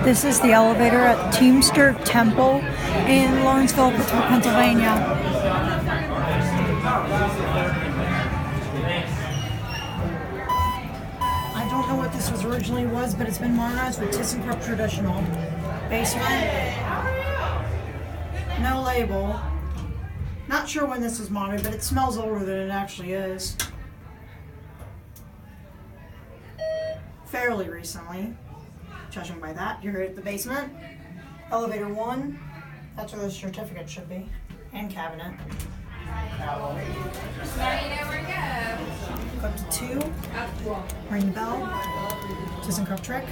This is the elevator at Teamster Temple in Lawrenceville, Pittsburgh, Pennsylvania. I don't know what this originally was, but it's been modernized with ThyssenKrupp traditional. Basement. No label. Not sure when this was modded, but it smells older than it actually is. Fairly recently, judging by that. You're at the basement. Elevator 1, that's where the certificate should be, and cabinet. Go up to 2, ring the bell, ThyssenKrupp trick.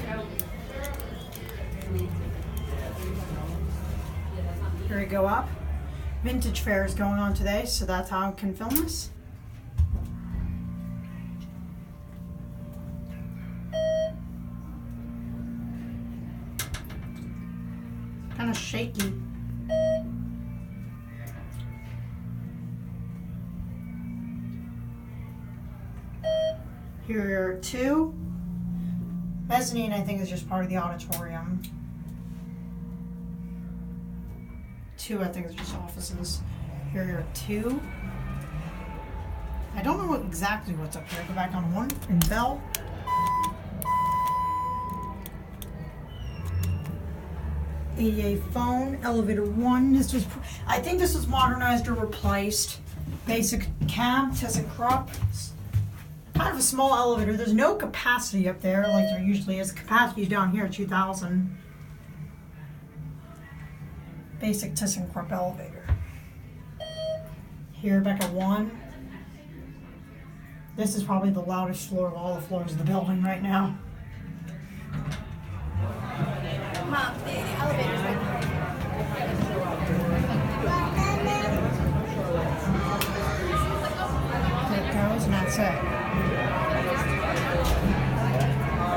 Here we go up. Vintage fair is going on today, so that's how I can film this. Kind of shaky. Here are 2. Mezzanine, I think, is just part of the auditorium. 2, I think, is just offices. Here are 2. I don't know exactly what's up here. Go back on 1 and bell. ADA phone, elevator 1. This was, I think this was modernized or replaced. Basic cab, ThyssenKrupp. Kind of a small elevator. There's no capacity up there like there usually is. The capacity is down here at 2,000. Basic ThyssenKrupp elevator. Here, back at 1. This is probably the loudest floor of all the floors of the building right now. Mom, the elevator's right there. There it goes, and that's it.